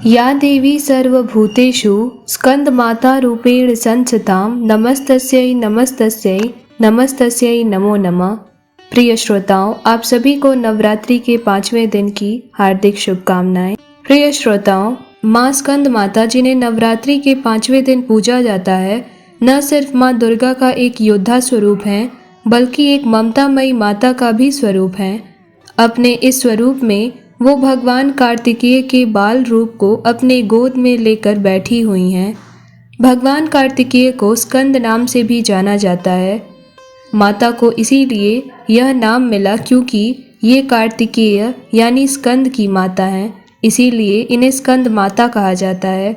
या देवी सर्वभूतेषु स्कंदमातारूपेण संस्थितां नमस्तस्यै नमस्तस्यै नमस्तस्यै नमो नमः। प्रिय श्रोताओं, आप सभी को नवरात्रि के 5वें दिन की हार्दिक शुभकामनाएं। प्रिय श्रोताओं, माँ स्कंद माता जिन्हें नवरात्रि के 5वें दिन पूजा जाता है, न सिर्फ माँ दुर्गा का एक योद्धा स्वरूप हैं, बल्कि एक ममतामयी माता का भी स्वरूप हैं। अपने इस स्वरूप में वो भगवान कार्तिकेय के बाल रूप को अपने गोद में लेकर बैठी हुई हैं। भगवान कार्तिकेय को स्कंद नाम से भी जाना जाता है। माता को इसीलिए यह नाम मिला क्योंकि ये कार्तिकेय यानी स्कंद की माता हैं, इसीलिए इन्हें स्कंद माता कहा जाता है।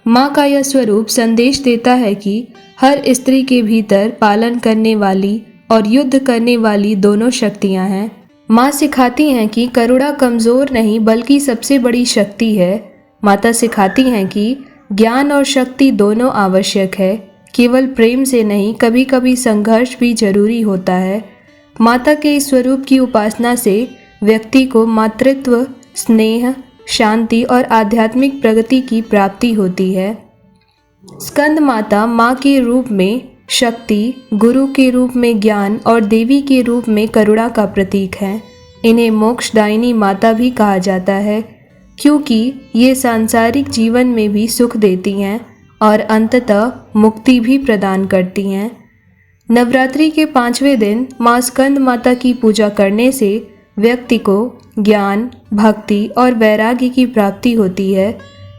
माँ का यह स्वरूप संदेश देता है कि हर स्त्री के भीतर पालन करने वाली और युद्ध करने वाली दोनों शक्तियाँ हैं। माँ सिखाती हैं कि करुणा कमज़ोर नहीं बल्कि सबसे बड़ी शक्ति है। माता सिखाती हैं कि ज्ञान और शक्ति दोनों आवश्यक है, केवल प्रेम से नहीं, कभी कभी संघर्ष भी जरूरी होता है। माता के इस स्वरूप की उपासना से व्यक्ति को मातृत्व, स्नेह, शांति और आध्यात्मिक प्रगति की प्राप्ति होती है। स्कंद माता माँ के रूप में शक्ति, गुरु के रूप में ज्ञान और देवी के रूप में करुणा का प्रतीक है। इन्हें मोक्षदायिनी माता भी कहा जाता है क्योंकि ये सांसारिक जीवन में भी सुख देती हैं और अंततः मुक्ति भी प्रदान करती हैं। नवरात्रि के 5वें दिन माँ स्कंद माता की पूजा करने से व्यक्ति को ज्ञान, भक्ति और वैराग्य की प्राप्ति होती है।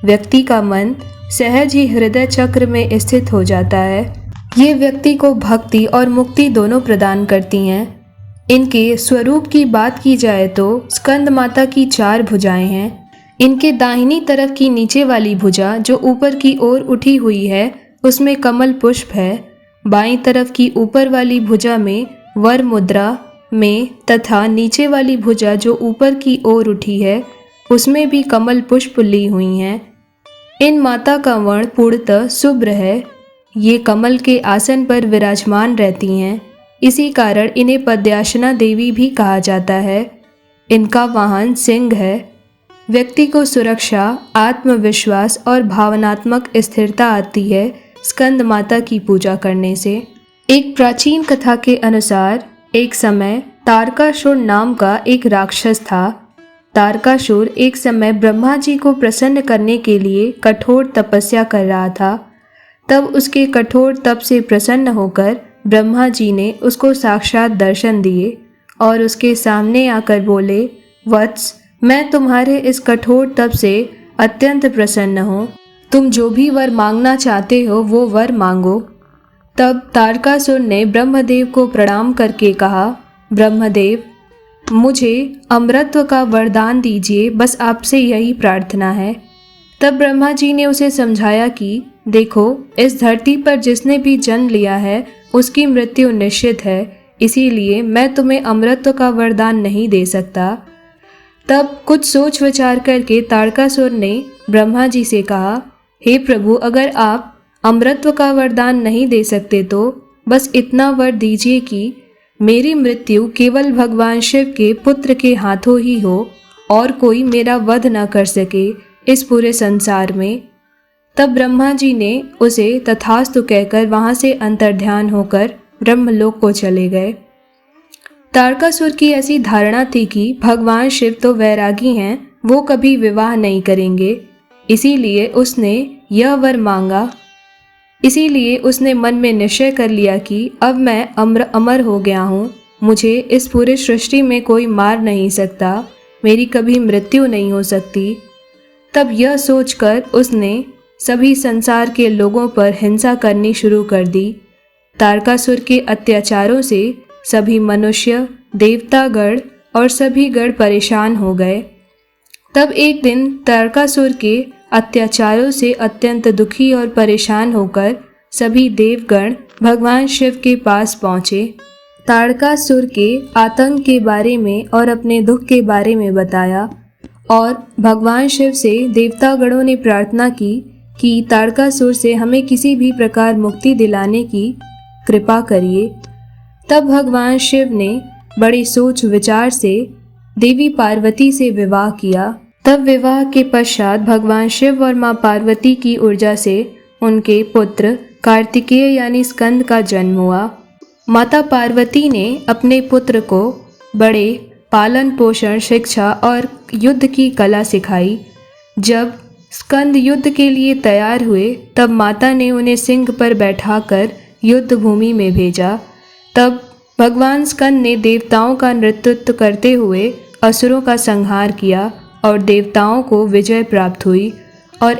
व्यक्ति का मन सहज ही हृदय चक्र में स्थित हो जाता है। ये व्यक्ति को भक्ति और मुक्ति दोनों प्रदान करती हैं। इनके स्वरूप की बात की जाए तो स्कंद माता की 4 भुजाएं हैं। इनके दाहिनी तरफ की नीचे वाली भुजा जो ऊपर की ओर उठी हुई है, उसमें कमल पुष्प है। बाईं तरफ की ऊपर वाली भुजा में वर मुद्रा में तथा नीचे वाली भुजा जो ऊपर की ओर उठी है, उसमें भी कमल पुष्प ली हुई हैं। इन माता का वर्ण पूर्णतः शुभ्र है। ये कमल के आसन पर विराजमान रहती हैं, इसी कारण इन्हें पद्याशना देवी भी कहा जाता है। इनका वाहन सिंह है। व्यक्ति को सुरक्षा, आत्मविश्वास और भावनात्मक स्थिरता आती है स्कंद माता की पूजा करने से। एक प्राचीन कथा के अनुसार एक समय तारकासुर नाम का एक राक्षस था। तारकासुर एक समय ब्रह्मा जी को प्रसन्न करने के लिए कठोर तपस्या कर रहा था। तब उसके कठोर तप से प्रसन्न होकर ब्रह्मा जी ने उसको साक्षात दर्शन दिए और उसके सामने आकर बोले, वत्स, मैं तुम्हारे इस कठोर तप से अत्यंत प्रसन्न हूँ। तुम जो भी वर मांगना चाहते हो वो वर मांगो। तब तारकासुर ने ब्रह्मदेव को प्रणाम करके कहा, ब्रह्मदेव, मुझे अमरत्व का वरदान दीजिए, बस आपसे यही प्रार्थना है। तब ब्रह्मा जी ने उसे समझाया कि देखो, इस धरती पर जिसने भी जन्म लिया है उसकी मृत्यु निश्चित है, इसीलिए मैं तुम्हें अमरत्व का वरदान नहीं दे सकता। तब कुछ सोच विचार करके तारकासुर ने ब्रह्मा जी से कहा, हे प्रभु, अगर आप अमरत्व का वरदान नहीं दे सकते तो बस इतना वर दीजिए कि मेरी मृत्यु केवल भगवान शिव के पुत्र के हाथों ही हो और कोई मेरा वध न कर सके इस पूरे संसार में। तब ब्रह्मा जी ने उसे तथास्तु कहकर वहां से अंतर्ध्यान होकर ब्रह्मलोक को चले गए। तारकासुर की ऐसी धारणा थी कि भगवान शिव तो वैरागी हैं, वो कभी विवाह नहीं करेंगे, इसीलिए उसने यह वर मांगा। इसीलिए उसने मन में निश्चय कर लिया कि अब मैं अमर हो गया हूँ, मुझे इस पूरे सृष्टि में कोई मार नहीं सकता, मेरी कभी मृत्यु नहीं हो सकती। तब यह सोचकर उसने सभी संसार के लोगों पर हिंसा करनी शुरू कर दी। तारकासुर के अत्याचारों से सभी मनुष्य, देवतागण और सभी गण परेशान हो गए। तब एक दिन तारकासुर के अत्याचारों से अत्यंत दुखी और परेशान होकर सभी देवगण भगवान शिव के पास पहुँचे। तारकासुर के आतंक के बारे में और अपने दुख के बारे में बताया और भगवान शिव से देवतागणों ने प्रार्थना की कि तारकासुर से हमें किसी भी प्रकार मुक्ति दिलाने की कृपा करिए। तब भगवान शिव ने बड़ी सोच विचार से देवी पार्वती से विवाह किया। तब विवाह के पश्चात भगवान शिव और माँ पार्वती की ऊर्जा से उनके पुत्र कार्तिकेय यानी स्कंद का जन्म हुआ। माता पार्वती ने अपने पुत्र को बड़े पालन पोषण, शिक्षा और युद्ध की कला सिखाई। जब स्कंद युद्ध के लिए तैयार हुए तब माता ने उन्हें सिंह पर बैठाकर युद्ध भूमि में भेजा। तब भगवान स्कंद ने देवताओं का नेतृत्व करते हुए असुरों का संहार किया और देवताओं को विजय प्राप्त हुई। और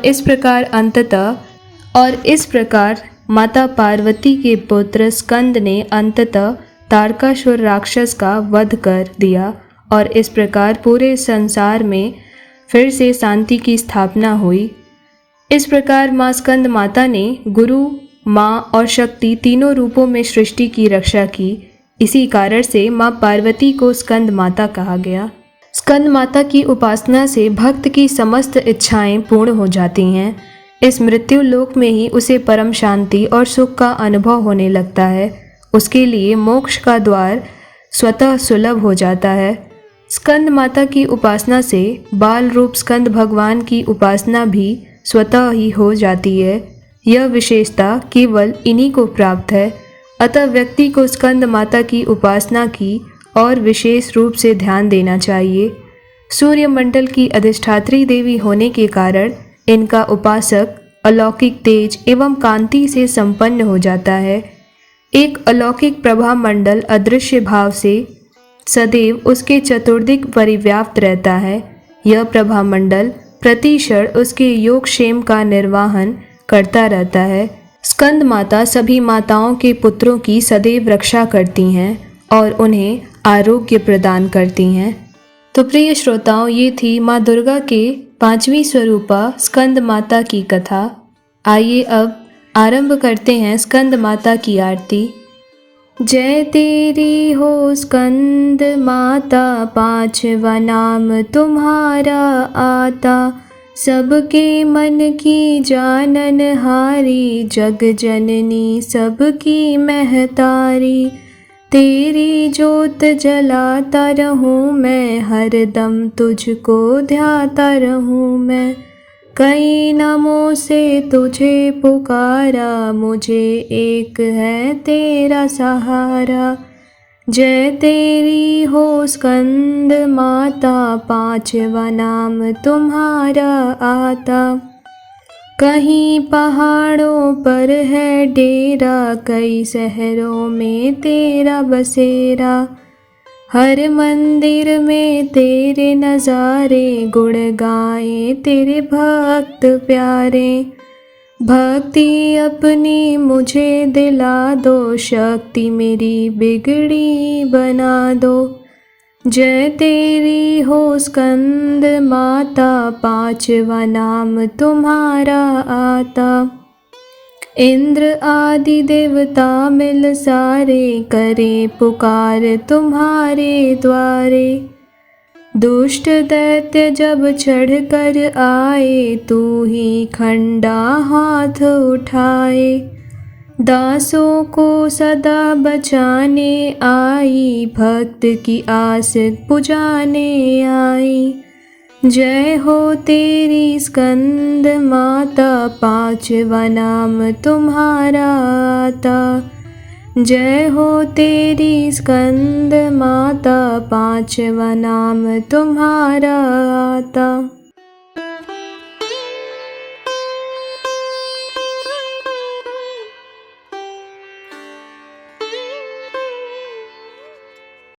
इस प्रकार माता पार्वती के पुत्र स्कंद ने अंततः तारकासुर राक्षस का वध कर दिया और इस प्रकार पूरे संसार में फिर से शांति की स्थापना हुई। इस प्रकार माँ स्कंद माता ने गुरु, माँ और शक्ति तीनों रूपों में सृष्टि की रक्षा की। इसी कारण से माँ पार्वती को स्कंद माता कहा गया। स्कंद माता की उपासना से भक्त की समस्त इच्छाएं पूर्ण हो जाती हैं। इस मृत्यु लोक में ही उसे परम शांति और सुख का अनुभव होने लगता है। उसके लिए मोक्ष का द्वार स्वतः सुलभ हो जाता है। स्कंद माता की उपासना से बाल रूप स्कंद भगवान की उपासना भी स्वतः ही हो जाती है। यह विशेषता केवल इन्हीं को प्राप्त है। अतः व्यक्ति को स्कंद माता की उपासना की और विशेष रूप से ध्यान देना चाहिए। सूर्यमंडल की अधिष्ठात्री देवी होने के कारण इनका उपासक अलौकिक तेज एवं कांति से संपन्न हो जाता है। एक अलौकिक प्रभा मंडल अदृश्य भाव से सदैव उसके चतुर्दिक परिव्याप्त रहता है। यह प्रभा मंडल प्रतिक्षण उसके योगक्षेम का निर्वहन करता रहता है। स्कंद माता सभी माताओं के पुत्रों की सदैव रक्षा करती हैं और उन्हें आरोग्य प्रदान करती हैं। तो प्रिय श्रोताओं, ये थी माँ दुर्गा के 5वीं स्वरूपा स्कंद माता की कथा। आइए अब आरंभ करते हैं स्कंद माता की आरती। जय तेरी हो स्कंद माता, 5वां नाम तुम्हारा आता। सबके मन की जानन हारी, जग जननी सबकी महतारी। तेरी जोत जलाता रहूं मैं, हरदम तुझको ध्याता रहूं मैं। कई नामों से तुझे पुकारा, मुझे एक है तेरा सहारा। जय तेरी हो स्कंद माता, 5वां नाम तुम्हारा आता। कहीं पहाड़ों पर है डेरा, कई शहरों में तेरा बसेरा। हर मंदिर में तेरे नज़ारे, गुण गाए तेरे भक्त प्यारे। भक्ति अपनी मुझे दिला दो, शक्ति मेरी बिगड़ी बना दो। जय तेरी हो स्कंद माता, 5वां नाम तुम्हारा आता। इंद्र आदि देवता मिल सारे, करे पुकार तुम्हारे द्वारे। दुष्ट दैत्य जब चढ़ कर आए, तू ही खंडा हाथ उठाए। दासों को सदा बचाने आई, भक्त की आस बुझाने आई। जय हो तेरी स्कंद माता, 5वां नाम तुम्हारा आता। जय हो तेरी स्कंद माता, 5वां नाम तुम्हारा आता।